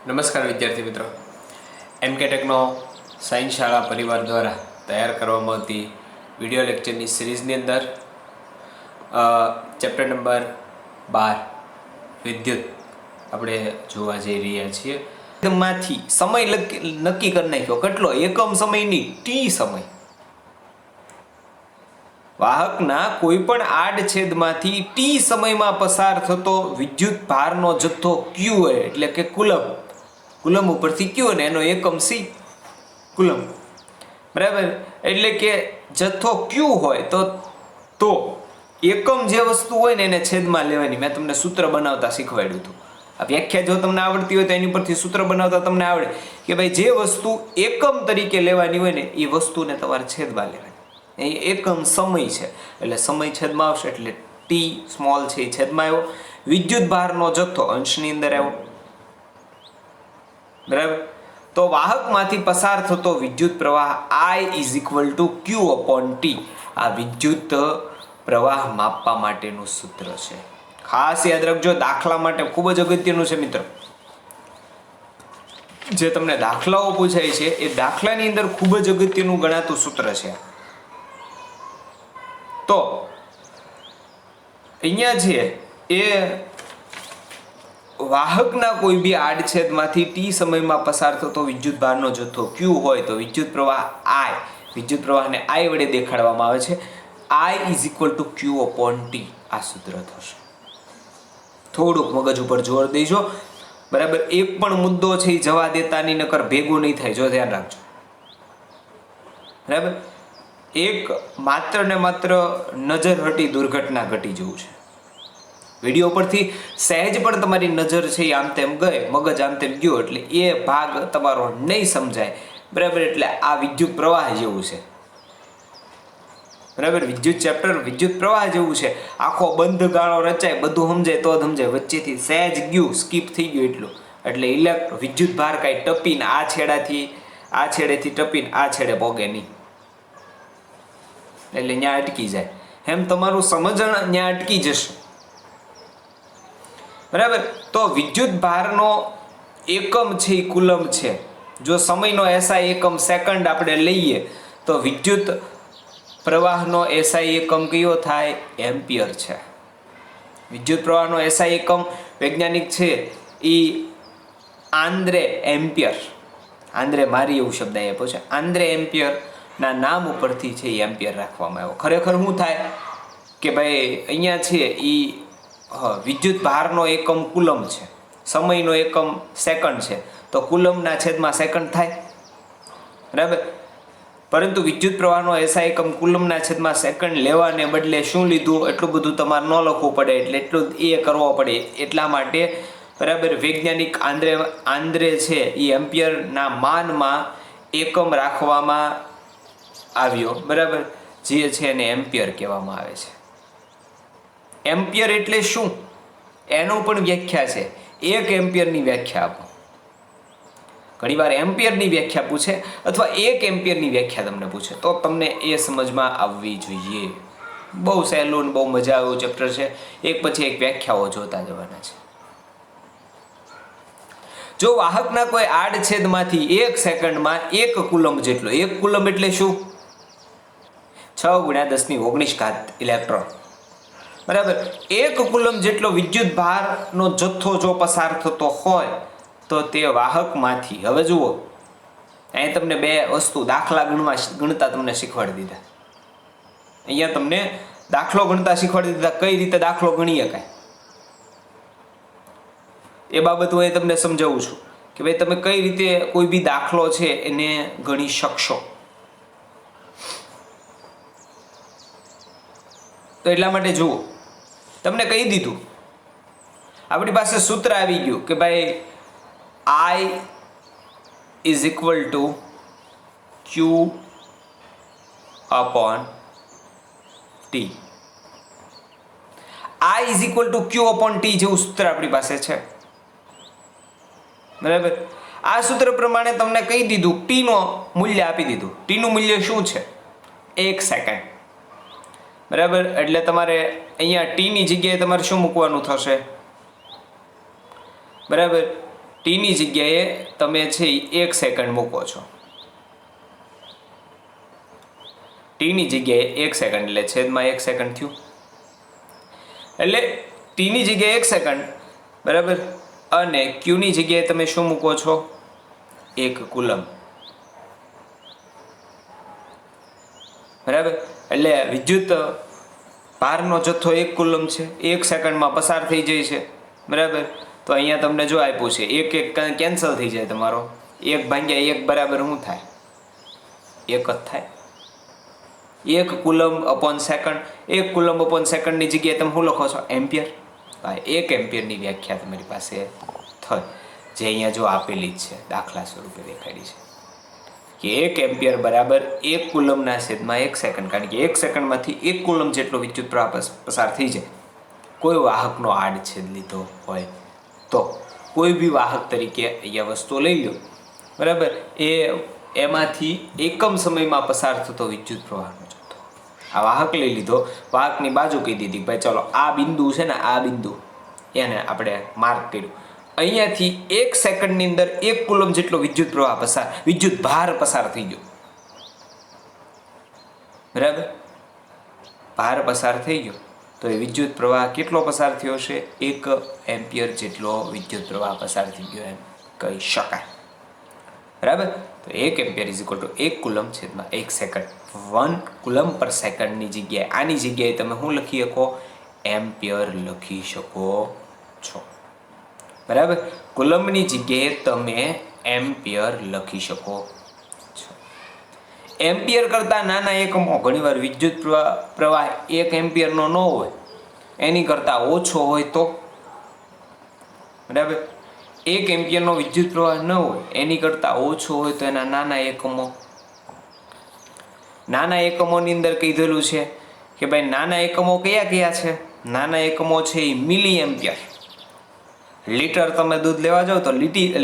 નમસ્કાર વિદ્યાર્થી મિત્રો, એમકે ટેકનો સાયન્સ શાળા પરિવાર દ્વારા તૈયાર કરવામાં આવતી વિડીયો લેક્ચરની સિરીઝની અંદર ચેપ્ટર નંબર 12 વિદ્યુત આપણે જોવા જઈ રહ્યા છીએ. માંથી સમય નક્કી કરી નાખ્યો, કેટલો? એકમ સમયની ટી સમય. વાહકના કોઈ પણ આડછેદમાંથી ટી સમયમાં પસાર થતો વિદ્યુત ભારનો જથ્થો ક્યુ હોય, એટલે કે કુલમ. કુલમ ઉપરથી ક્યુ ને એનો એકમ સી, કુલમ. બરાબર, એટલે કે જથ્થો ક્યુ હોય તો એકમ જે વસ્તુ હોય ને એને છેદમાં લેવાની. મેં તમને સૂત્ર બનાવતા શીખવાડ્યું હતું. આ વ્યાખ્યા જો તમને આવડતી હોય તો એની પરથી સૂત્ર બનાવતા તમને આવડે કે ભાઈ જે વસ્તુ એકમ તરીકે લેવાની હોય ને એ વસ્તુને તમારે છેદમાં લેવાની. અહીં એકમ સમય છે એટલે સમય છેદમાં આવશે, એટલે ટી સ્મોલ છે એ છેદમાં આવ્યો. વિદ્યુત ભારનો જથ્થો અંશની અંદર આવ્યો. બરાબર, તો વાહકમાંથી પસાર થતો વિદ્યુત પ્રવાહ I is equal to Q upon T. આ વિદ્યુત પ્રવાહ માપવા માટેનું સૂત્ર છે. ખાસ યાદ રાખજો, દાખલા માટે ખૂબ જ અગત્યનું છે મિત્રો. જે તમને દાખલાઓ પૂછાય છે એ દાખલાની અંદર ખૂબ જ અગત્યનું ગણાતું સૂત્ર છે. તો અહીંયા છે એ વાહકના કોઈ બી આડછેદમાંથી ટી સમયમાં પસાર થતો વિદ્યુત ભારનો જથ્થો ક્યુ હોય તો વિદ્યુત પ્રવાહ I, વિદ્યુત પ્રવાહને I વડે દેખાડવામાં આવે છે. I is equal to Q upon T. આ સૂત્ર થશે. થોડુંક મગજ ઉપર જોર દેજો. બરાબર, એક પણ મુદ્દો છે એ જવા દેતા નહીં, નકર ભેગું નહીં થાય. જો ધ્યાન રાખજો. બરાબર, એક માત્ર ને માત્ર નજર હટી દુર્ઘટના ઘટી જવું છે. વિડીયો પરથી સહેજ પણ તમારી નજર છે એ આમ તેમ ગઈ, મગજ આમ તેમ ગયો એટલે એ ભાગ તમારો નહીં સમજાય. બરાબર, એટલે આ વિદ્યુત પ્રવાહ જેવું છે. બરાબર, વિદ્યુત ચેપ્ટર વિદ્યુત પ્રવાહ જેવું છે. આખો બંધ ગાળો રચાય, બધું સમજાય તો જ સમજાય. વચ્ચેથી સહેજ ગયું, સ્કીપ થઈ ગયું એટલું. એટલે વિદ્યુત ભાર કાંઈ ટપીને આ છેડેથી ટપીને આ છેડે પોગે નહીં, એટલે ત્યાં અટકી જાય. એમ તમારું સમજણ ત્યાં અટકી જશે. બરાબર, તો વિદ્યુત ભારનો એકમ છે એ કુલમ છે. જો સમયનો એસઆઈ એકમ સેકન્ડ આપણે લઈએ તો વિદ્યુત પ્રવાહનો એસઆઈ એકમ કયો થાય? એમ્પિયર છે. વિદ્યુત પ્રવાહનો એસઆઈ એકમ વૈજ્ઞાનિક છે એ આંદ્રે એમ્પિયર. આંદ્રે મારી એવું શબ્દ આપ્યો છે. આંદ્રે એમ્પિયર ના નામ ઉપરથી છે એ એમ્પિયર રાખવામાં આવ્યો. ખરેખર શું થાય કે ભાઈ અહીંયા છે એ વિદ્યુત ભારનો એકમ કુલમ છે, સમયનો એકમ સેકન્ડ છે, તો કુલમના છેદમાં સેકન્ડ થાય. બરાબર, પરંતુ વિદ્યુત પ્રવાહનો એસઆઈ એકમ કુલમના છેદમાં સેકન્ડ લેવાને બદલે શું લીધું એટલું બધું તમારે ન લખવું પડે, એટલે એટલું એ કરવો પડે. એટલા માટે બરાબર વૈજ્ઞાનિક આંદ્રે છે એ એમ્પિયરના માનમાં એકમ રાખવામાં આવ્યો. બરાબર, જે છે એને એમ્પિયર કહેવામાં આવે છે. એમ્પિયર એટલે શું એનું પણ વ્યાખ્યા છે. 1 એમ્પિયરની વ્યાખ્યા આપો. ઘણીવાર એમ્પિયરની વ્યાખ્યા પૂછે અથવા 1 એમ્પિયરની વ્યાખ્યા તમને પૂછે તો તમને એ સમજમાં આવવી જોઈએ. બહુ સહેલું ને બહુ મજા આવે એવું ચેપ્ટર છે. એક પછી એક વ્યાખ્યાઓ જોતા જવાના છે. જો વાહકના કોઈ આડછેદમાંથી 1 સેકન્ડમાં 1 કુલમ જેટલો, 1 કુલમ એટલે શું? 6 × 10⁻⁹ ઇલેક્ટ્રોન. બરાબર, 1 કુલમ જેટલો વિદ્યુત ભારનો જથ્થો જો પસાર થતો હોય તો તે વાહકમાંથી, હવે જુઓ અહીં તમને બે વસ્તુ દાખલા ગણતા તમને શીખવાડી દીધા. અહીંયા તમને દાખલો ગણતા શીખવાડી દીધા. કઈ રીતે દાખલો ગણી શકાય એ બાબત હું તમને સમજાવું છું કે ભાઈ તમે કઈ રીતે કોઈ બી દાખલો છે એને ગણી શકશો. તો એટલા માટે જુઓ, તમને કહી દીધું, આપણી પાસે સૂત્ર આવી ગયું કે ભાઈ I is equal to Q upon T. I is equal to Q upon T જેવું સૂત્ર આપણી પાસે છે. બરાબર, આ સૂત્ર પ્રમાણે તમને કહી દીધું, ટીનું મૂલ્ય આપી દીધું. ટીનું મૂલ્ય શું છે? 1 સેકન્ડ. બરાબર, એટલે તમારે અહીંયા ટીની જગ્યાએ તમારે શું મૂકવાનું થશે? બરાબર, ટીની જગ્યાએ તમે છે 1 સેકન્ડ મૂકો છો, ટીની જગ્યાએ 1 સેકન્ડ એટલે છેદમાં 1 સેકન્ડ થયું, એટલે ટીની જગ્યાએ 1 સેકન્ડ બરાબર, અને ક્યુની જગ્યાએ તમે શું મૂકો છો? 1 કુલમ બરાબર. એટલે વિદ્યુત ભારનો જથ્થો 1 કુલમ છે, 1 સેકન્ડમાં પસાર થઈ જાય છે બરાબર. તો અહીંયા તમને જો આપ્યું છે 1 કેન્સલ થઈ જાય, તમારો 1/1 બરાબર શું થાય? 1 જ થાય. 1 coulomb upon second, 1 coulomb upon સેકન્ડની જગ્યાએ તમે શું લખો છો? એમ્પિયર. 1 એમ્પિયરની વ્યાખ્યા તમારી પાસે થઈ, જે અહીંયા જો આપેલી જ છે, દાખલા સ્વરૂપે દેખાડી છે કે 1 એમ્પિયર બરાબર 1 કુલમના છેદમાં 1 સેકન્ડ, કારણ કે 1 સેકન્ડમાંથી 1 કુલમ જેટલો વિદ્યુત પ્રવાહ પસાર થઈ જાય. કોઈ વાહકનો આડછેદ લીધો હોય તો કોઈ બી વાહક તરીકે અહીંયા વસ્તુ લઈ લો બરાબર, એમાંથી એકમ સમયમાં પસાર થતો વિદ્યુત પ્રવાહનો જથ્થો. આ વાહક લઈ લીધો, વાહકની બાજુ કહી દીધી ભાઈ ચલો આ બિંદુ છે ને, આ બિંદુ એને આપણે માર્ક કર્યું. અહીંયાથી 1 સેકન્ડની અંદર 1 કુલમ જેટલો વિદ્યુત પ્રવાહ પસાર, વિદ્યુત ભાર પસાર થઈ ગયો બરાબર. ભાર પસાર થઈ ગયો તો એ વિદ્યુત પ્રવાહ કેટલો પસાર થયો છે? 1 એમ્પિયર જેટલો વિદ્યુત પ્રવાહ પસાર થઈ ગયો એમ કહી શકાય બરાબર. તો 1 ampere is equal to 1 coulomb છેદમાં 1 સેકન્ડ. 1 કુલમ પર સેકન્ડની જગ્યાએ આની જગ્યાએ તમે શું લખી શકો? એમ્પિયર લખી શકો છો બરાબર. કુલમની જગ્યાએ તમે એમ્પિયર લખી શકો છો. એમ્પિયર કરતાં નાના એકમો, ઘણીવાર વિદ્યુત પ્રવાહ 1 એમ્પિયરનો ન હોય, એની કરતાં ઓછો હોય તો બરાબર. 1 એમ્પિયરનો વિદ્યુત પ્રવાહ ન હોય, એની કરતાં ઓછો હોય તો એના નાના એકમો. નાના એકમોની અંદર કીધેલું છે કે ભાઈ નાના એકમો કયા કયા છે? નાના એકમો છે એ મિલી એમ્પિયર. લીટર તમે દૂધ લેવા જાઓ તો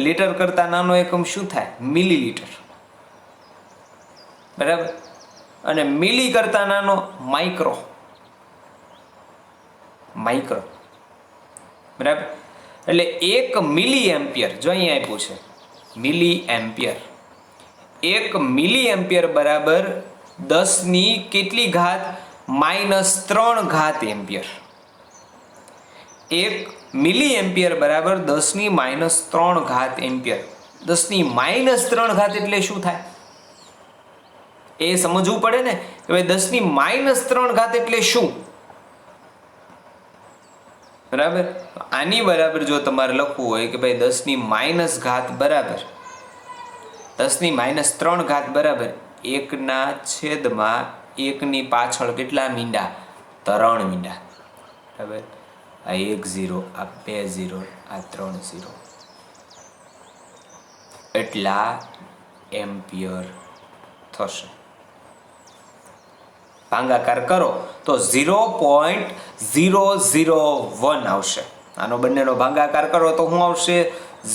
લીટર કરતાં નાનો એકમ શું થાય? મિલીલીટર બરાબર. અને મિલી કરતાં નાનો માઇક્રો બરાબર. એટલે 1 મિલી એમ્પિયર, જો અહીંયા આપ્યું છે મિલી એમ્પિયર, 1 મિલી એમ્પિયર બરાબર 10ની કેટલી ઘાત? -3 ઘાત એમ્પિયર. 1 મિલી એમ્પિયર બરાબર 10ની -3 ઘાત એમ્પિયર. 10ની -3 ઘાત એટલે શું થાય? એ સમજવું પડે ને કે ભાઈ 10ની -3 ઘાત એટલે શું બરાબર. આની બરાબર જો તમારે લખવું હોય કે ભાઈ 10ની માઇનસ ઘાત બરાબર 10ની -3 ઘાત બરાબર 1/1ની પાછળ કેટલા મીંડા? 3 મીંડા બરાબર. આ 1 0, આ 2 0, આ 3 0, એટલા એમ્પિયર થશે. ભાગાકાર કરો તો 0.001 આવશે. આનો બંનેનો ભાગાકાર કરો તો શું આવશે?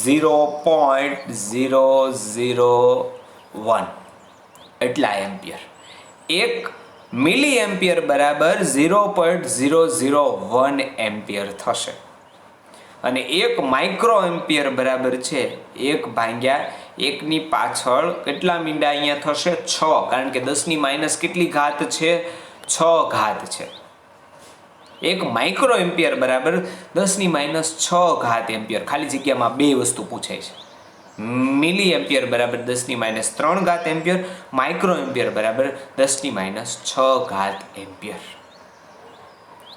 0.001 એટલા એમ્પિયર. 1 મિલી એમ્પિયર બરાબર 0.001 એમ્પિયર થશે. અને 1 માઇક્રો એમ્પિયર બરાબર છે 1/1ની પાછળ કેટલા મીંડા અહીંયા થશે? 6, કારણ કે 10ની માઇનસ કેટલી ઘાત છે? 6 ઘાત છે. 1 માઇક્રો એમ્પિયર બરાબર 10ની -6 ઘાત એમ્પિયર. ખાલી જગ્યામાં બે વસ્તુ પૂછાય છે. મિલી એમ્પિયર બરાબર 10ની -3 ઘાત એમ્પિયર, માઇક્રો એમ્પિયર બરાબર 10ની -6 ઘાત એમ્પિયર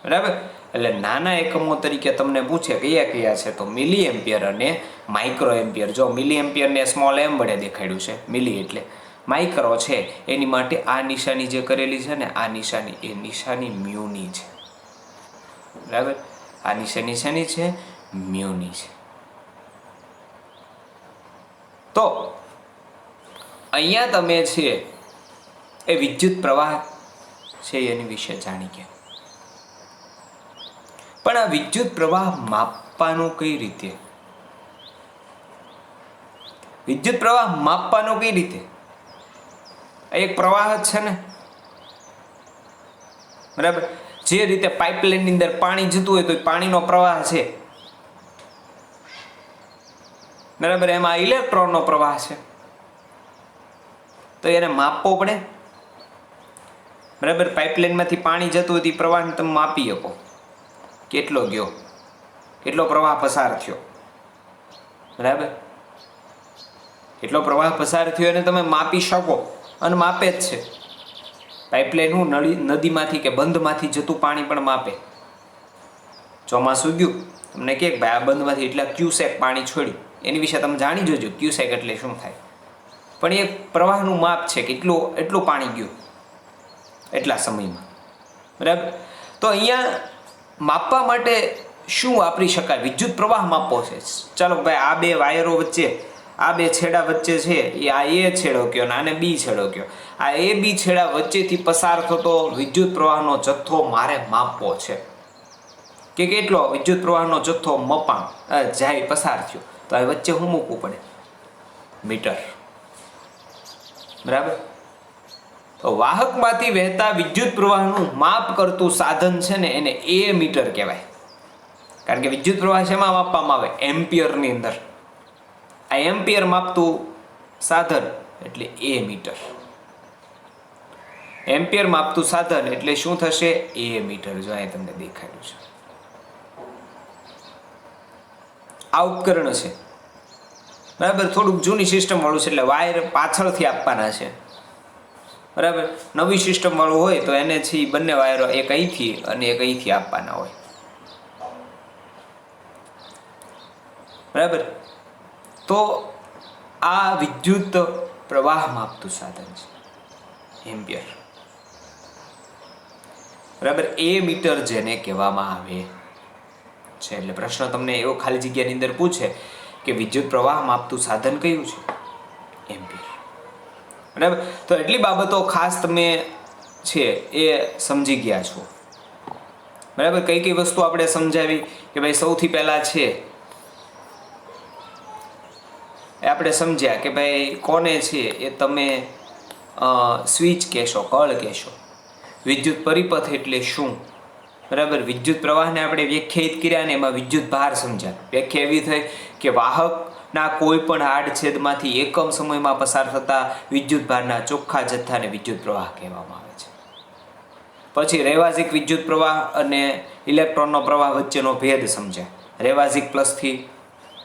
બરાબર. એટલે નાના એકમો તરીકે તમને પૂછે કયા કયા છે તો મિલી એમ્પિયર અને માઇક્રો એમ્પિયર. જો મિલી એમ્પિયરને સ્મોલ એમ વડે દેખાડ્યું છે, મિલી એટલે માઇક્રો છે એની માટે આ નિશાની જે કરેલી છે ને, આ નિશાની એ નિશાની મ્યુની છે બરાબર. આ નિશાની શેની છે? મ્યુની છે. તો અહીંયા તમે છે એ વિદ્યુત પ્રવાહ છે એની વિશે જાણી ગયા. પણ આ વિદ્યુત પ્રવાહ માપવાનું કઈ રીતે? વિદ્યુત પ્રવાહ માપવાનો કઈ રીતે? એક પ્રવાહ જ છે ને બરાબર. જે રીતે પાઇપલાઇન ની અંદર પાણી જતું હોય તો પાણીનો પ્રવાહ છે બરાબર, એમાં ઇલેક્ટ્રોનનો પ્રવાહ છે તો એને માપવો પડે. બરાબર, પાઇપલાઇનમાંથી પાણી જતું હોય તે પ્રવાહને તમે માપી શકો, કેટલો ગયો, કેટલો પ્રવાહ પસાર થયો. બરાબર, એટલો પ્રવાહ પસાર થયો એને તમે માપી શકો, અને માપે જ છે. પાઇપલાઇન હું નદીમાંથી કે બંધમાંથી જતું પાણી પણ માપે. ચોમાસું ગયું તમને કહે ભાઈ આ બંધમાંથી એટલા ક્યુસેક પાણી છોડ્યું, એની વિશે તમે જાણી જોજો ક્યુસેક એટલે શું થાય. પણ એ પ્રવાહનું માપ છે કે એટલું પાણી ગયું એટલા સમયમાં. બરાબર, તો અહીંયા માપવા માટે શું વાપરી શકાય? વિદ્યુત પ્રવાહ માપવો છે. ચાલો ભાઈ આ બે વાયરો વચ્ચે, આ બે છેડા વચ્ચે છે, એ આ એ છેડો કયો ને આને બી છેડો કયો. આ એ બી છેડા વચ્ચેથી પસાર થતો વિદ્યુત પ્રવાહનો જથ્થો મારે માપવો છે કે કેટલો વિદ્યુત પ્રવાહનો જથ્થો જાય પસાર થયો. તો આ વચ્ચે શું મૂકવું પડે? મીટર. બરાબર, તો વાહકમાંથી વહેતા વિદ્યુત પ્રવાહનું માપ કરતું સાધન છે ને એને એ મીટર કહેવાય. કારણ કે વિદ્યુત પ્રવાહ શેમાં માપવામાં આવે? એમ્પિયરની અંદર. આ એમ્પિયર માપતું સાધન એટલે એ મીટર. એમ્પિયર માપતું સાધન એટલે શું થશે? એ મીટર. જો અહીં તમને દેખાડ્યું છે આ ઉપકરણ છે. બરાબર, થોડુંક જૂની સિસ્ટમ વાળું છે એટલે વાયર પાછળથી આપવાના છે. બરાબર, નવી સિસ્ટમ વાળું હોય તો એને છે બંને વાયરો એક અહીંથી અને એક અહીંથી આપવાના હોય. બરાબર, તો આ વિદ્યુત પ્રવાહ માપતું સાધન છે એમ્પિયર. બરાબર, એ મીટર જેને કહેવામાં આવે છે. એટલે પ્રશ્ન તમને એવો ખાલી જગ્યાની અંદર પૂછે કે વિદ્યુત પ્રવાહ માપતું સાધન કયું છે? એમ્પિયર. બરાબર, તો એટલી બાબતો ખાસ તમે છે એ સમજી ગયા છો. બરાબર, કઈ કઈ વસ્તુ આપણે સમજાવી કે ભાઈ સૌથી પહેલા છે એ આપણે સમજ્યા કે ભાઈ કોને છે એ તમે સ્વિચ કહેશો, કળ કહેશો. વિદ્યુત પરિપથ એટલે શું? બરાબર, વિદ્યુત પ્રવાહને આપણે વ્યાખ્યાયિત કર્યા ને એમાં વિદ્યુત ભાર સમજ્યા. વ્યાખ્યા એવી થઈ કે વાહકના કોઈ પણ આડછેદમાંથી એકમ સમયમાં પસાર થતા વિદ્યુત ભારના ચોખ્ખા જથ્થાને વિદ્યુત પ્રવાહ કહેવામાં આવે છે. પછી રૈવાજિક વિદ્યુત પ્રવાહ અને ઇલેક્ટ્રોનનો પ્રવાહ વચ્ચેનો ભેદ સમજ્યા. રૈવાજિક પ્લસથી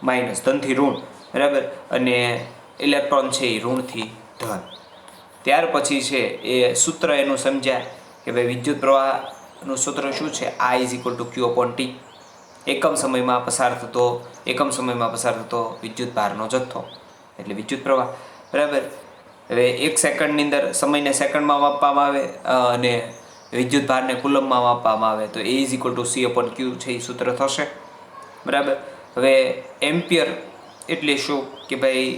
માઇનસ, ધનથી ઋણ. બરાબર, અને ઇલેક્ટ્રોન છે એ ઋણથી ધન. ત્યાર પછી છે એ સૂત્ર એનું સમજ્યા કે ભાઈ વિદ્યુત પ્રવાહનું સૂત્ર શું છે? I = Q/T. એકમ સમયમાં પસાર થતો વિદ્યુત ભારનો જથ્થો એટલે વિદ્યુત પ્રવાહ. બરાબર, હવે 1 સેકન્ડની અંદર સમયને સેકન્ડમાં માપવામાં આવે અને વિદ્યુત ભારને કુલમમાં માપવામાં આવે તો A = C/Q છે એ સૂત્ર થશે. બરાબર, હવે એમ્પિયર એટલે શું કે ભાઈ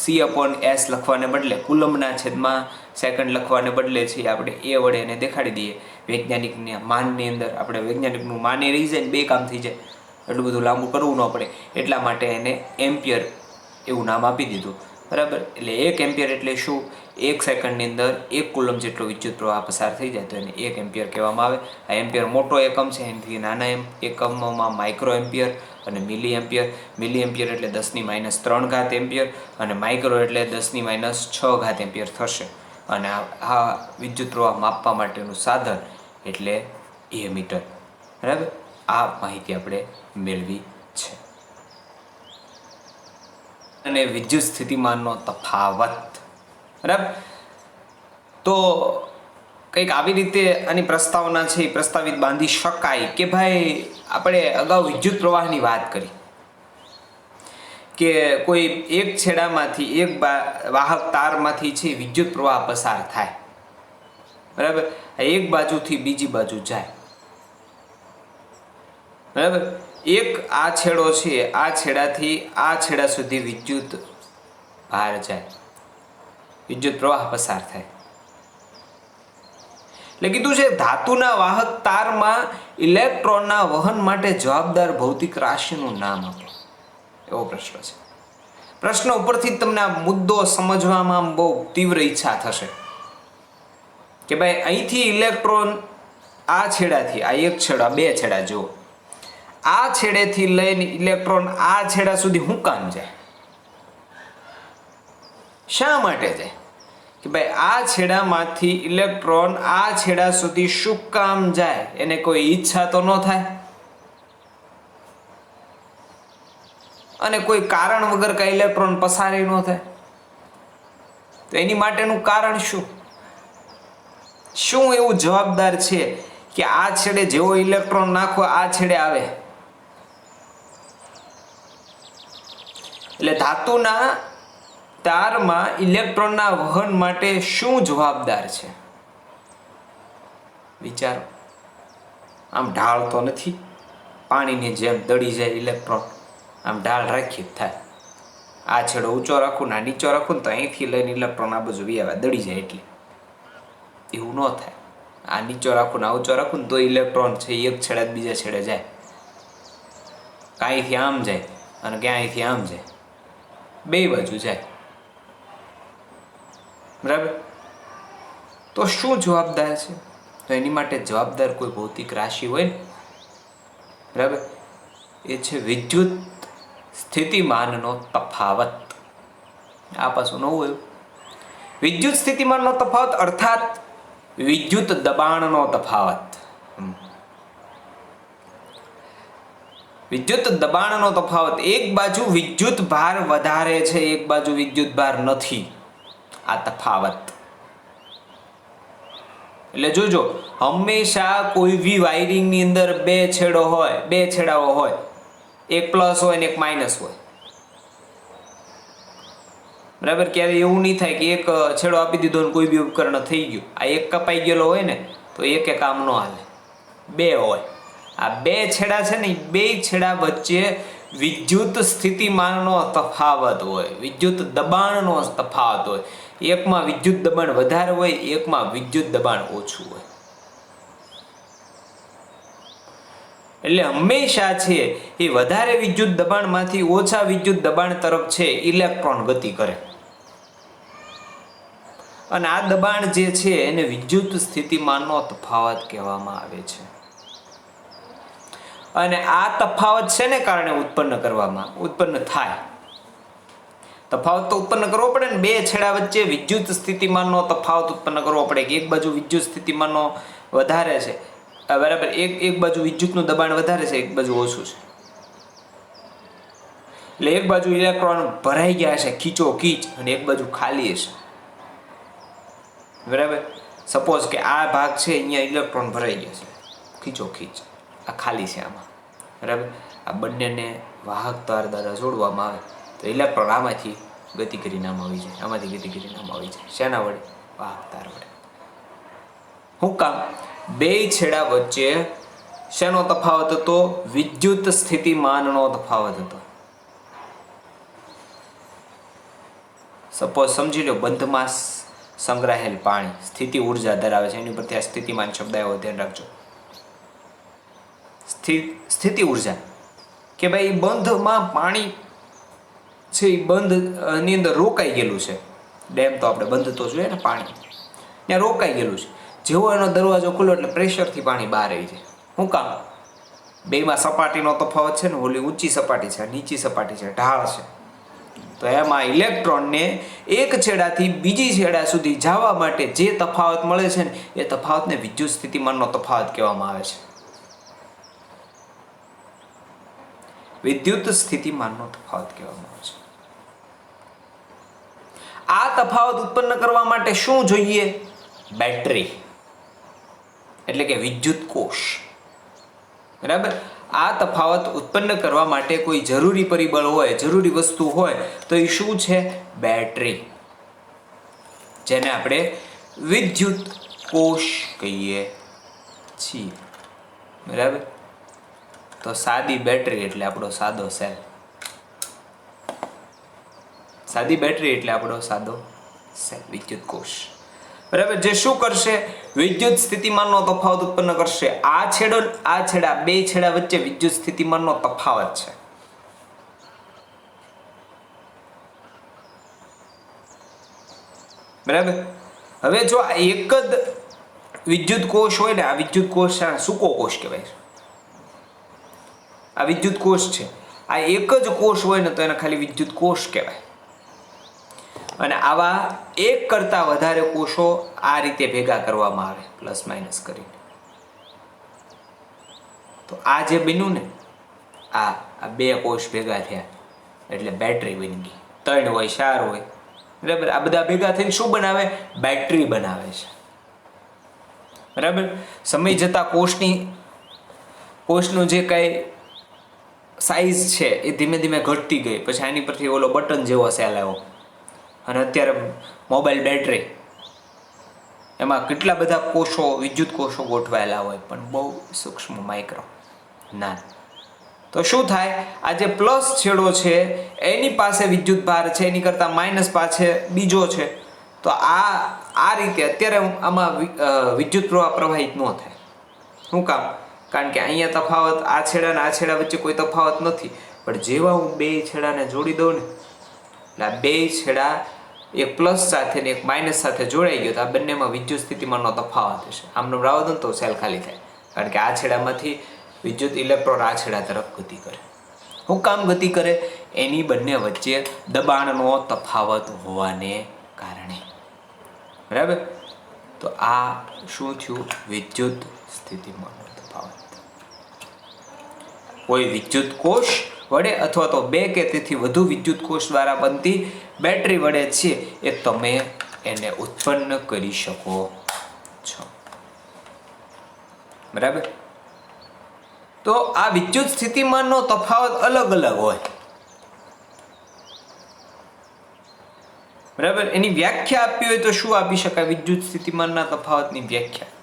C/S લખવાને બદલે કુલમના છેદમાં સેકન્ડ લખવાને બદલે છે આપણે એ વડે એને દેખાડી દઈએ. વૈજ્ઞાનિકના માનની અંદર આપણે વૈજ્ઞાનિકનું માને રહી જાય ને બે કામ થઈ જાય, એટલું બધું લાંબુ કરવું ન પડે એટલા માટે એને એમ્પિયર એવું નામ આપી દીધું. બરાબર, એટલે 1 એમ્પિયર એટલે શું? 1 સેકન્ડની અંદર 1 કુલમ જેટલો વિદ્યુત પ્રવાહ પસાર થઈ જાય તો એને 1 એમ્પિયર કહેવામાં આવે. આ એમ્પિયર મોટો એકમ છે, એનાથી નાના એકમોમાં માઇક્રો એમ્પિયર અને મિલી એમ્પિયર. મિલી એમ્પિયર એટલે 10⁻³ એમ્પિયર અને માઇક્રો એટલે 10⁻6 એમ્પિયર થશે. અને આ વિદ્યુત પ્રવાહ માપવા માટેનું સાધન એટલે એ મીટર. બરાબર, આ માહિતી આપણે મેળવી છે. અને વિદ્યુત સ્થિતિમાનનો તફાવત. બરાબર, તો કંઈક આવી રીતે આની પ્રસ્તાવના છે એ પ્રસ્તાવિત બાંધી શકાય કે ભાઈ આપણે અગાઉ વિદ્યુત પ્રવાહની વાત કરી કે કોઈ એક છેડામાંથી એક વાહક તારમાંથી છે વિદ્યુત પ્રવાહ પસાર થાય. બરાબર, એક બાજુથી બીજી બાજુ જાય. બરાબર, એક આ છેડો છે, આ છેડાથી આ છેડા સુધી વિદ્યુત ભાર જાય, વિદ્યુત પ્રવાહ પસાર થાય. એટલે કીધું છે ધાતુના વાહક તારમાં ઇલેક્ટ્રોનના વહન માટે જવાબદાર ભૌતિક રાશિનું નામ આપો. એવો પ્રશ્ન છે. પ્રશ્ન ઉપરથી તમને આ મુદ્દો સમજવામાં બહુ તીવ્ર ઈચ્છા થશે કે ભાઈ અહીંથી ઇલેક્ટ્રોન આ છેડાથી, આ એક છેડા, બે છેડા જુઓ, આ છેડેથી લઈને ઇલેક્ટ્રોન આ છેડા સુધી શું કામ જાય? શા માટે જાય કે ભાઈ આ છેડામાંથી ઇલેક્ટ્રોન આ છેડા સુધી શું કામ જાય, એને કોઈ ઈચ્છા તો ન થાય અને કોઈ કારણ વગર કઈ ઇલેક્ટ્રોન પસાર ન થાય. તો એની માટેનું કારણ શું એવું જવાબદાર છે કે આ છેડે જેવો ઇલેક્ટ્રોન નાખો આ છેડે આવે? એટલે ધાતુના તારમાં ઇલેક્ટ્રોનના વહન માટે શું જવાબદાર છે? વિચારો. આમ ઢાળ તો નથી, પાણીની જેમ દળી જાય ઇલેક્ટ્રોન, આમ ઢાળ રાખી થાય. આ છેડો ઊંચો રાખું ને આ નીચો રાખું ને તો અહીંથી લઈને ઇલેક્ટ્રોન આ બાજુ વ્યાવા દળી જાય. એટલે એવું ન થાય. આ નીચો રાખું ને આ ઊંચો રાખું ને તો ઇલેક્ટ્રોન છે એક છેડે બીજા છેડે જાય. કાંઈથી આમ જાય અને ક્યાંયથી આમ જાય, બે બાજુ જાય. બરાબર. તો શું જવાબદાર છે? તો એની માટે જવાબદાર કોઈ ભૌતિક રાશિ હોય ને, બરાબર, એ છે વિદ્યુત સ્થિતિમાનનો તફાવત. આ પાછું નવું હોય. વિદ્યુત સ્થિતિમાનનો તફાવત અર્થાત વિદ્યુત દબાણનો તફાવત. વિદ્યુત દબાણનો તફાવત. એક બાજુ વિદ્યુત ભાર વધારે છે, એક બાજુ વિદ્યુત ભાર નથી. આ તફાવત. એટલે જોજો, હંમેશા કોઈ બી વાયરિંગની અંદર બે છેડાઓ હોય, એક પ્લસ હોય ને એક માઇનસ હોય. બરાબર. ક્યારે એવું નહીં થાય કે એક છેડો આપી દીધો ને કોઈ બી ઉપકરણ થઈ ગયું. આ એક કપાઈ ગયેલો હોય ને તો એક કામ ન હાલે. બે હોય. આ બે છેડા છે ને, બે છેડા વચ્ચે વિદ્યુત સ્થિતિમાનનો તફાવત હોય, વિદ્યુત દબાણનો તફાવત હોય. એકમાં વિદ્યુત દબાણ વધારે હોય, એકમાં વિદ્યુત દબાણ ઓછું હોય. એટલે હંમેશા છે એ વધારે વિદ્યુત દબાણમાંથી ઓછા વિદ્યુત દબાણ તરફ છે ઇલેક્ટ્રોન ગતિ કરે. અને આ દબાણ જે છે એને વિદ્યુત સ્થિતિમાનનો તફાવત કહેવામાં આવે છે. અને આ તફાવત શેને કારણે ઉત્પન્ન થાય? તફાવત તો ઉત્પન્ન કરવો પડે ને. બે છેડા વચ્ચે વિદ્યુત સ્થિતિમાનનો તફાવત ઉત્પન્ન કરવો પડે કે એક બાજુ વિદ્યુત સ્થિતિમાનનો વધારે છે, બરાબર, એક બાજુ વિદ્યુતનું દબાણ વધારે છે, એક બાજુ ઓછું છે. એટલે એક બાજુ ઇલેક્ટ્રોન ભરાઈ ગયા છે ખીચો ખીચ અને એક બાજુ ખાલી હશે. બરાબર. સપોઝ કે આ ભાગ છે અહીંયા ઇલેક્ટ્રોન ભરાઈ ગયા છે ખીચો ખીચ, આ ખાલી છે આમાં. બરાબર. આ બંનેને વાહક તાર દ્વારા જોડવામાં આવે તો ઇલેક્ટ્રોન આમાંથી ગતિ કરીને આમાં આવી જાય, આમાંથી ગતિ કરીને આમાં આવી જાય. શેના વડે? વાહક તાર વડે. શું કામ? બે છેડા વચ્ચે શેનો તફાવત હતો? વિદ્યુત સ્થિતિમાનનો તફાવત હતો. સપોઝ સમજી લો બંધમાં સંગ્રહાયેલ પાણી સ્થિતિ ઉર્જા ધરાવે છે, એની પરથી આ સ્થિતિમાન શબ્દ આવ્યો, ધ્યાન રાખજો. સ્થિતિ ઉર્જા કે ભાઈ બંધમાં પાણી છે એ બંધની અંદર રોકાઈ ગયેલું છે. ડેમ તો આપણે બંધ તો જોઈએ ને, પાણી ત્યાં રોકાઈ ગયેલું છે. જેવો એનો દરવાજો ખુલ્લો એટલે પ્રેશરથી પાણી બહાર આવી જાય. શું કામ? બેમાં સપાટીનો તફાવત છે ને, ઓલી ઊંચી સપાટી છે, નીચી સપાટી છે, ઢાળ છે. તો એમાં ઇલેક્ટ્રોનને એક છેડાથી બીજી છેડા સુધી જવા માટે જે તફાવત મળે છે ને એ તફાવતને વિદ્યુત સ્થિતિમાનનો તફાવત કહેવામાં આવે છે. વિદ્યુત સ્થિતિમાનનો તફાવત કહેવામાં આવે છે. આ તફાવત ઉત્પન્ન કરવા માટે શું જોઈએ? બેટરી, એટલે કે વિદ્યુત કોષ. બરાબર. આ તફાવત ઉત્પન્ન કરવા માટે કોઈ જરૂરી પરિબળ હોય, જરૂરી વસ્તુ હોય તો એ શું છે? બેટરી, જેને આપણે વિદ્યુત કોષ કહીએ છીએ. બરાબર. તો સાદી બેટરી એટલે આપણો સાદો સેલ. સાદી બેટરી એટલે આપણો સાદો સેલ, વિદ્યુત કોષ. બરાબર. જે શું કરશે? વિદ્યુત સ્થિતિમાનનો તફાવત ઉત્પન્ન કરશે. આ છેડા, બે છેડા વચ્ચે વિદ્યુત સ્થિતિમાનનો તફાવત છે. બરાબર. હવે જો આ એક જ વિદ્યુત કોષ હોય ને, આ વિદ્યુત કોષ સૂકો કોષ કહેવાય છે. આ વિદ્યુત કોષ છે. આ એક જ કોષ હોય ને તો એને ખાલી વિદ્યુત કોષ કહેવાય. અને આવા એક કરતાં વધારે કોષો આ રીતે ભેગા કરવામાં આવે પ્લસ માઇનસ કરીને. તો આ જે બન્યું ને આ 2 કોષ ભેગા થયા એટલે બેટરી બની ગઈ. 3 હોય 4 હોય બરાબર, આ બધા ભેગા થઈને શું બનાવે? બેટરી બનાવે છે બરાબર. સમય જતાં કોષનું જે કાંઈ સાઈઝ છે એ ધીમે ધીમે ઘટતી ગઈ. પછી આની પરથી ઓલો બટન જેવો સેલ આવ્યો અને અત્યારે મોબાઈલ બેટરી, એમાં કેટલા બધા કોષો, વિદ્યુત કોષો ગોઠવાયેલા હોય પણ બહુ સૂક્ષ્મ માઇક્રો ના. તો શું થાય? આ જે પ્લસ છેડો છે એની પાસે વિદ્યુત ભાર છે, એની કરતાં માઇનસ પાસે બીજો છે. તો આ રીતે અત્યારે આમાં વિદ્યુત પ્રવાહ પ્રવાહિત ન થાય. શું કામ? કારણ કે અહીંયા તફાવત આ છેડા અને આ છેડા વચ્ચે કોઈ તફાવત નથી. પણ જેવા હું 2 છેડાને જોડી દઉં ને એટલે આ 2 છેડા એક પ્લસ સાથે ને એક માઇનસ સાથે જોડાઈ ગયો તો આ બંનેમાં વિદ્યુત સ્થિતિમાનનો તફાવત હશે. આમનો રાવ દો તો સેલ ખાલી થાય. કારણ કે આ છેડામાંથી વિદ્યુત ઇલેક્ટ્રોન આ છેડા તરફ ગતિ કરે. શું કામ ગતિ કરે? એની બંને વચ્ચે દબાણનો તફાવત હોવાને કારણે. બરાબર. તો આ શું થયું? વિદ્યુત સ્થિતિમાનનો તફાવત. કોઈ વિદ્યુત કોષ વડે અથવા તો 2 કે તેથી વધુ વિદ્યુત કોષ દ્વારા બનતી બેટરી વડે છે એ તમે એને ઉત્પન્ન કરી શકો છો. બરાબર. તો આ વિદ્યુત સ્થિતિમાનનો તફાવત અલગ અલગ હોય. બરાબર. એની વ્યાખ્યા આપવી હોય તો શું આપી શકાય? વિદ્યુત સ્થિતિમાનના તફાવતની વ્યાખ્યા.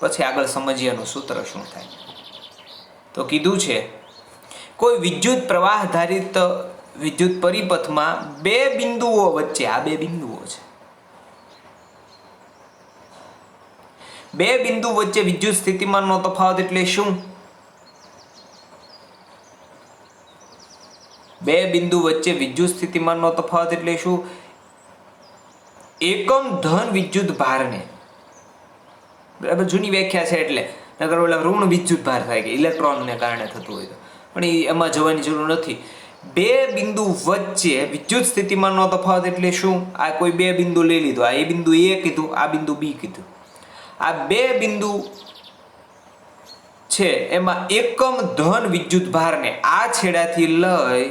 પછી આગળ સમજીએ એનું સૂત્ર શું થાય. તો કીધું છે કોઈ વિદ્યુત પ્રવાહ ધારિત વિદ્યુત પરિપથમાં 2 બિંદુઓ વચ્ચે, આ 2 બિંદુઓ છે, 2 બિંદુ વચ્ચે વિદ્યુત સ્થિતિમાનનો તફાવત એટલે શું? 2 બિંદુ વચ્ચે વિદ્યુત સ્થિતિમાનનો તફાવત એટલે શું? એકમ ધન વિદ્યુત ભારને, બરાબર, જૂની વ્યાખ્યા છે એટલે નકર ઓલા ઋણ વિદ્યુત ભાર થાય કે ઇલેક્ટ્રોનને કારણે થતું હોય તો, પણ એમાં જવાની જરૂર નથી. 2 બિંદુ વચ્ચે વિદ્યુત સ્થિતિમાનનો તફાવત એટલે શું? આ કોઈ 2 બિંદુ લઈ લીધો, આ એ બિંદુ A કીધું, આ બિંદુ B કીધું. આ 2 બિંદુ છે એમાં એકમ ધન વિદ્યુત ભારને આ છેડાથી લઈ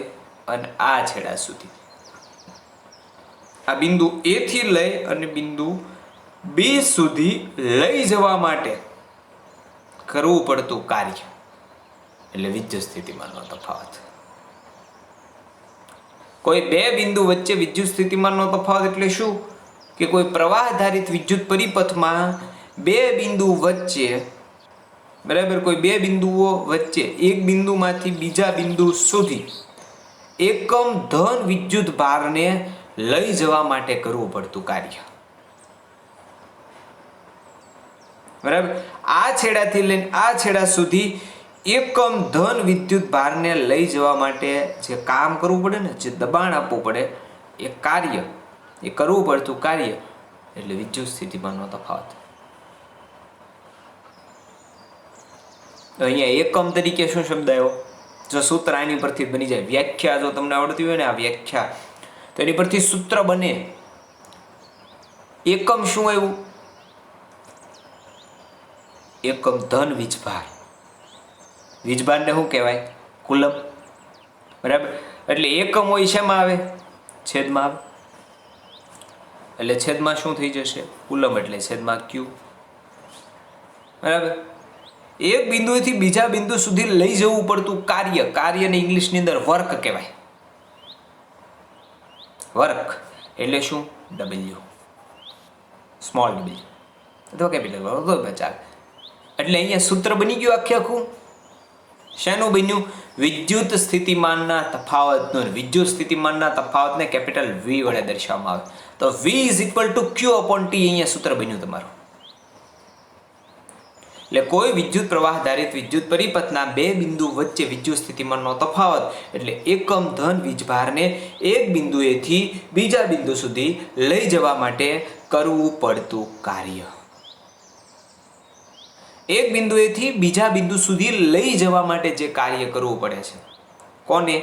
અને આ છેડા સુધી, આ બિંદુ A થી લઈ અને બિંદુ B સુધી લઈ જવા માટે કરવું પડતું કાર્ય એટલે વિદ્યુત સ્થિતિમાનનો તફાવત. કોઈ 2 બિંદુ વચ્ચે વિદ્યુત સ્થિતિમાનનો તફાવત એટલે શું? કે કોઈ પ્રવાહ આધારિત વિદ્યુત પરિપથમાં 2 બિંદુ વચ્ચે, બરાબર, કોઈ 2 બિંદુઓ વચ્ચે એક બિંદુમાંથી બીજા બિંદુ સુધી એકમ ધન વિદ્યુત ભારને લઈ જવા માટે કરવું પડતું કાર્ય. બરાબર. આ છેડાથી લઈને આ છેડા સુધી એકમ ધન વિદ્યુત ભારને લઈ જવા માટે જે કામ કરવું પડે ને, જે દબાણ આપવું પડે, એ કાર્ય, એ કરવું પડતું કાર્ય એટલે વિદ્યુત સ્થિતિમાનનો તફાવત. તો અહીંયા એકમ તરીકે શું શબ્દ આવ્યો? જો સૂત્ર આની પરથી બની જાય, વ્યાખ્યા જો તમને આવડતી હોય ને આ વ્યાખ્યા, તો એની પરથી સૂત્ર બને. એકમ શું આવ્યું? એકમ ધન વીજભાર. વીજભારને શું કહેવાય? કુલમ. બરાબર. એટલે એકમ હોય શેમાં આવે? છેદમાં આવે. એટલે છેદમાં શું થઈ જશે? કુલમ એટલે છેદમાં Q. બરાબર. એક બિંદુથી બીજા બિંદુ સુધી લઈ જવું પડતું કાર્ય, કાર્યને ઇંગ્લિશની અંદર વર્ક કહેવાય. વર્ક એટલે શું? W, સ્મોલ w અથવા કેપિટલ ચાલે. એટલે અહીંયા સૂત્ર બની ગયું આખે આખું. શેનું બન્યું? વિદ્યુત સ્થિતિમાનના તફાવતનું. વિદ્યુત સ્થિતિમાનના તફાવતને કેપિટલ V વડે દર્શાવવામાં આવે. તો V = Q/T અહીંયા સૂત્ર બન્યું તમારું. એટલે કોઈ વિદ્યુત પ્રવાહ ધારિત વિદ્યુત પરિપથના 2 બિંદુ વચ્ચે વિદ્યુત સ્થિતિમાનનો તફાવત એટલે એકમ ધન વીજભારને એક બિંદુએથી બીજા બિંદુ સુધી લઈ જવા માટે કરવું પડતું કાર્ય. એક બિંદુએથી બીજા બિંદુ સુધી લઈ જવા માટે જે કાર્ય કરવું પડે છે, કોને?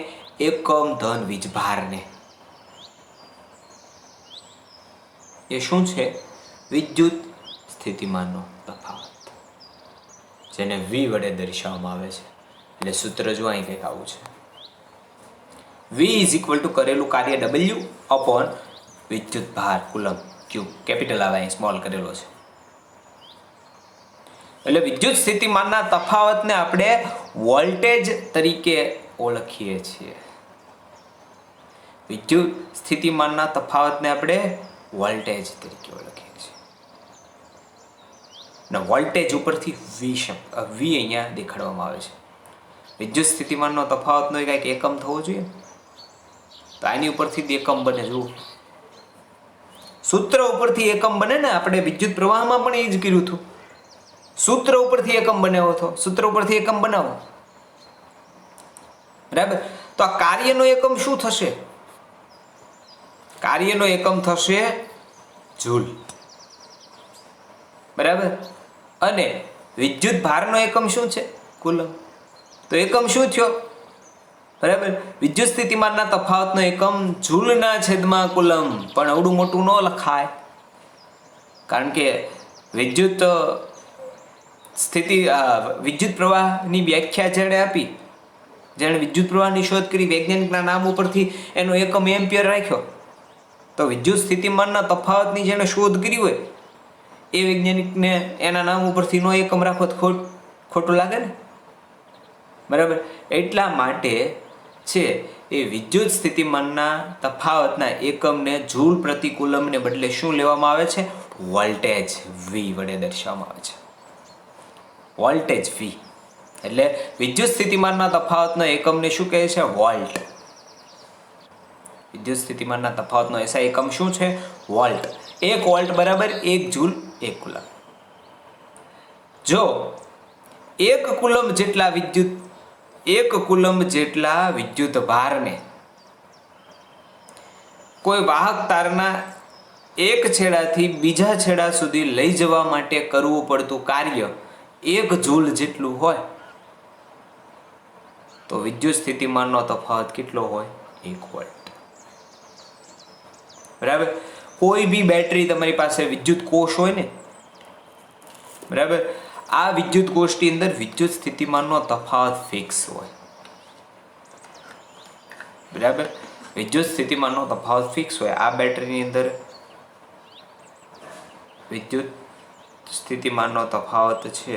એકમ ધન વીજભારને. એ શું છે? વિદ્યુત સ્થિતિમાનનો તફાવત, જેને V વડે દર્શાવવામાં આવે છે. એટલે સૂત્ર જો અહીં કંઈક આવું છે, V ઇઝ ઇક્વલ ટુ કરેલું કાર્ય W અપોન વિદ્યુત ભાર કુલમ ક્યુબ. કેપિટલ આવે, અહીં સ્મોલ કરેલો છે. એટલે વિદ્યુત સ્થિતિમાનના તફાવતને આપણે વોલ્ટેજ તરીકે ઓળખીએ છીએ. વિદ્યુત સ્થિતિમાનના તફાવતને આપણે વોલ્ટેજ તરીકે ઓળખીએ છીએ. અને વોલ્ટેજ ઉપરથી V અહીંયા દેખાડવામાં આવે છે. વિદ્યુત સ્થિતિમાનનો તફાવતનો કંઈક એકમ થવો જોઈએ, તો આની ઉપરથી જ એકમ બને. જુઓ, સૂત્ર ઉપરથી એકમ બને ને. આપણે વિદ્યુત પ્રવાહમાં પણ એ જ કર્યું હતું. સૂત્ર ઉપરથી એકમ બનાવ્યો હતો. સૂત્ર ઉપરથી એકમ બનાવો, બરાબર. તો આ કાર્યનો એકમ શું થશે? કાર્યનો એકમ થશે જૂલ, બરાબર. અને વિદ્યુત ભારનો એકમ શું છે? કુલમ. તો એકમ શું થયો? બરાબર. વિદ્યુત સ્થિતિમાનના તફાવતનો એકમ જૂલના છેદમાં કુલમ. પણ અવડું મોટું ન લખાય, કારણ કે વિદ્યુત વિદ્યુત પ્રવાહની વ્યાખ્યા જેણે આપી, જેણે વિદ્યુત પ્રવાહની શોધ કરી, વૈજ્ઞાનિકના નામ ઉપરથી એનો એકમ એમ્પિયર રાખ્યો. તો વિદ્યુત સ્થિતિમાનના તફાવતની જેણે શોધ કરી હોય એ વૈજ્ઞાનિકને એના નામ ઉપરથી નો એકમ રાખો તો ખોટું લાગે ને, બરાબર. એટલા માટે છે એ વિદ્યુત સ્થિતિમાનના તફાવતના એકમને જૂલ પ્રતિ કુલમને બદલે શું લેવામાં આવે છે? વોલ્ટેજ V વડે દર્શાવવામાં આવે છે. વોલ્ટેજ V એટલે વિદ્યુત સ્થિતિમાનના તફાવતનો એકમને શું કહે છે? વોલ્ટ. વિદ્યુત સ્થિતિમાનના તફાવતનો એસા એકમ શું છે? વોલ્ટ. 1 વોલ્ટ બરાબર 1 જૂલ 1 કુલમ. જો 1 કુલમ જેટલા વિદ્યુત ભારને કોઈ વાહક તારના એક છેડાથી બીજા છેડા સુધી લઈ જવા માટે કરવું પડતું કાર્ય 1 જૂલ જેટલું હોય, તો વિદ્યુત સ્થિતિમાનનો તફાવત કેટલો હોય? 1 વોલ્ટ. બરાબર. કોઈ બી બેટરી તમારી પાસે વિદ્યુત કોષ હોય ને, બરાબર, આ વિદ્યુત કોષની અંદર વિદ્યુત સ્થિતિમાનનો તફાવત ફિક્સ હોય, બરાબર. વિદ્યુત સ્થિતિમાનનો તફાવત ફિક્સ હોય. આ બેટરીની અંદર વિદ્યુત સ્થિતિમાનનો તફાવત છે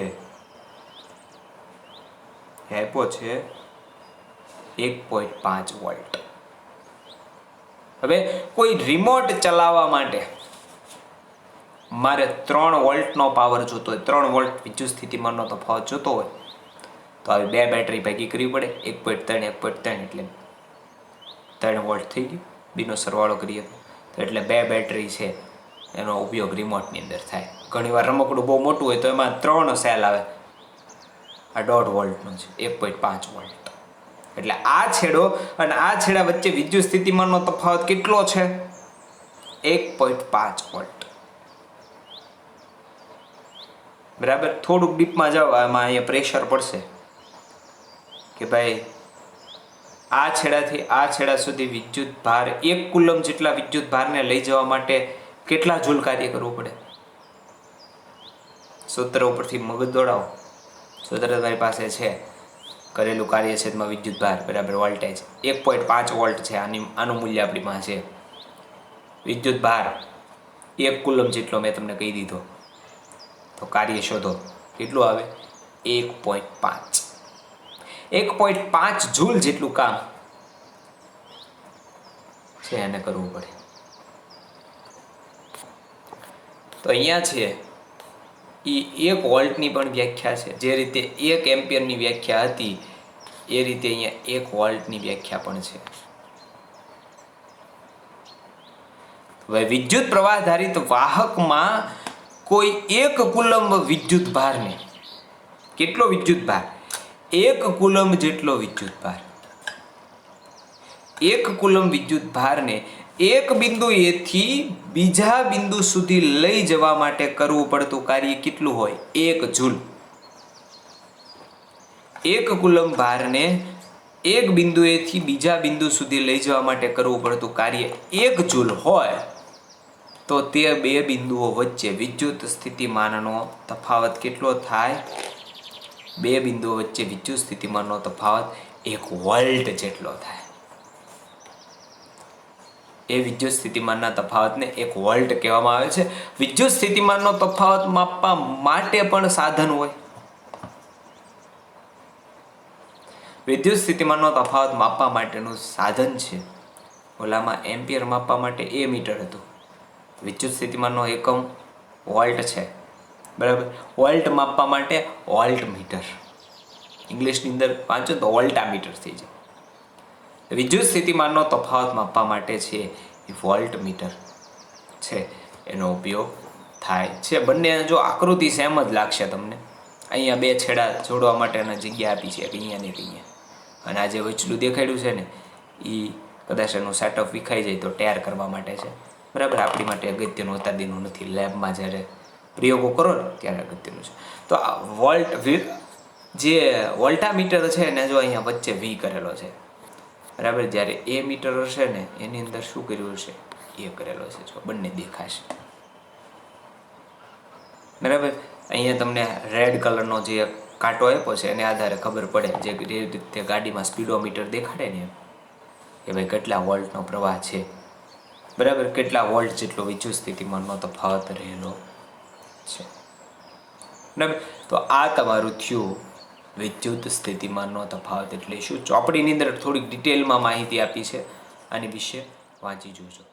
આપ્યો છે 1.5 વોલ્ટ. હવે કોઈ રિમોટ ચલાવવા માટે મારે 3 વોલ્ટનો પાવર જોતો હોય, 3 વોલ્ટ વિદ્યુત સ્થિતિમાનનો તફાવત જોતો હોય, તો આવી 2 બેટરી ભેગી કરવી પડે. 1.3 એટલે 3 વોલ્ટ થઈ ગયું. બીનો સરવાળો કરીએ તો એટલે 2 બેટરી છે એનો ઉપયોગ રિમોટની અંદર થાય. ઘણીવાર રમકડું બહુ મોટું હોય તો એમાં 3 સેલ આવે. આ 1.5 વોલ્ટનો છે, 1.5 વોલ્ટ. એટલે આ છેડો અને આ છેડા વચ્ચે વિદ્યુત સ્થિતિમાનનો તફાવત કેટલો છે? 1.5 વોલ્ટ. બરાબર. થોડુંક ડીપમાં જાઓ, આમાં અહીંયા પ્રેશર પડશે કે ભાઈ આ છેડાથી આ છેડા સુધી વિદ્યુત ભાર 1 કુલમ જેટલા વિદ્યુત ભારને લઈ જવા માટે કેટલા જૂલ કાર્ય કરવું પડે? સૂત્ર ઉપરથી મગજ દોડાવો. સૂત્ર તમારી પાસે છે, કરેલું કાર્ય છેદમાં વિદ્યુત ભાર બરાબર વોલ્ટેજ. 1.5 વોલ્ટ છે આનું મૂલ્ય આપણી પાસે. વિદ્યુત ભાર 1 કુલમ જેટલો મેં તમને કહી દીધો, તો કાર્ય શોધો. કેટલું આવે? 1.5. 1.5 જૂલ જેટલું કામ છે એને કરવું પડે. તો અહીંયા છે એ 1 વોલ્ટની પણ વ્યાખ્યા છે. જે રીતે 1 એમ્પિયરની વ્યાખ્યા હતી એ રીતે અહીંયા 1 વોલ્ટની વ્યાખ્યા પણ છે. હવે વિદ્યુત પ્રવાહ ધારિત વાહકમાં કોઈ 1 કુલમ વિદ્યુત ભારને, કેટલો વિદ્યુત ભાર? 1 કુલમ જેટલો વિદ્યુત ભાર. 1 કુલમ વિદ્યુત ભારને એક બિંદુ એ થી બીજા બિંદુ સુધી લઈ જવા માટે કરવું પડતું કાર્ય કેટલું હોય? 1 જૂલ. 1 કુલમ ભારને એક બિંદુએથી બીજા બિંદુ સુધી લઈ જવા માટે કરવું પડતું કાર્ય 1 જૂલ હોય, તો તે બે બિંદુઓ વચ્ચે વિદ્યુત સ્થિતિમાનનો તફાવત કેટલો થાય? બે બિંદુઓ વચ્ચે વિદ્યુત સ્થિતિમાનનો તફાવત 1 વોલ્ટ જેટલો થાય. એ વિદ્યુત સ્થિતિમાનના તફાવતને 1 વોલ્ટ કહેવામાં આવે છે. વિદ્યુત સ્થિતિમાનનો તફાવત માપવા માટે પણ સાધન હોય. વિદ્યુત સ્થિતિમાનનો તફાવત માપવા માટેનું સાધન છે. ઓલામાં એમ્પિયર માપવા માટે એ મીટર હતું. વિદ્યુત સ્થિતિમાનનો એકમ વોલ્ટ છે, બરાબર. વોલ્ટ માપવા માટે વોલ્ટ મીટર. ઇંગ્લિશની અંદર વાંચો તો વોલ્ટામીટર થઈ જાય. વિદ્યુત સ્થિતિમાનનો તફાવત માપવા માટે છે એ વોલ્ટ મીટર છે, એનો ઉપયોગ થાય છે. બંને જો આકૃતિ સેમ જ લાગશે તમને. અહીંયા બે છેડા જોડવા માટેના જગ્યા આપી છે, અહીંયા ને અહીંયા. અને આ જે વચલું દેખાડ્યું છે ને એ કદાચ એનું સેટઅપ વિખાઈ જાય તો તૈયાર કરવા માટે છે, બરાબર. આપણી માટે અગત્યનું અત્યારનું નથી. લેબમાં જ્યારે પ્રયોગો કરો ને ત્યારે અગત્યનું છે. તો આ જે વોલ્ટામીટર છે ને, જો અહીંયા વચ્ચે વી કરેલો છે, બરાબર. જ્યારે એ મીટર હશે ને એની અંદર શું કર્યું હશે? એ કરેલો છે, જો બંને દેખાશે, બરાબર. અહીંયા તમને રેડ કલરનો જે કાંટો આપ્યો છે એને આધારે ખબર પડે, જે રીતે ગાડીમાં સ્પીડોમીટર દેખાડે ને કે ભાઈ કેટલા વોલ્ટનો પ્રવાહ છે, બરાબર. કેટલા વોલ્ટ જેટલો વિદ્યુત સ્થિતિમાનનો તફાવત રહેલો છે, બરાબર. તો આ તમારું થયું વિદ્યુત સ્થિતિમાનનો તફાવત એટલે શું. ચોપડીની અંદર થોડીક ડિટેલમાં માહિતી આપી છે, આની વિશે વાંચી જોજો.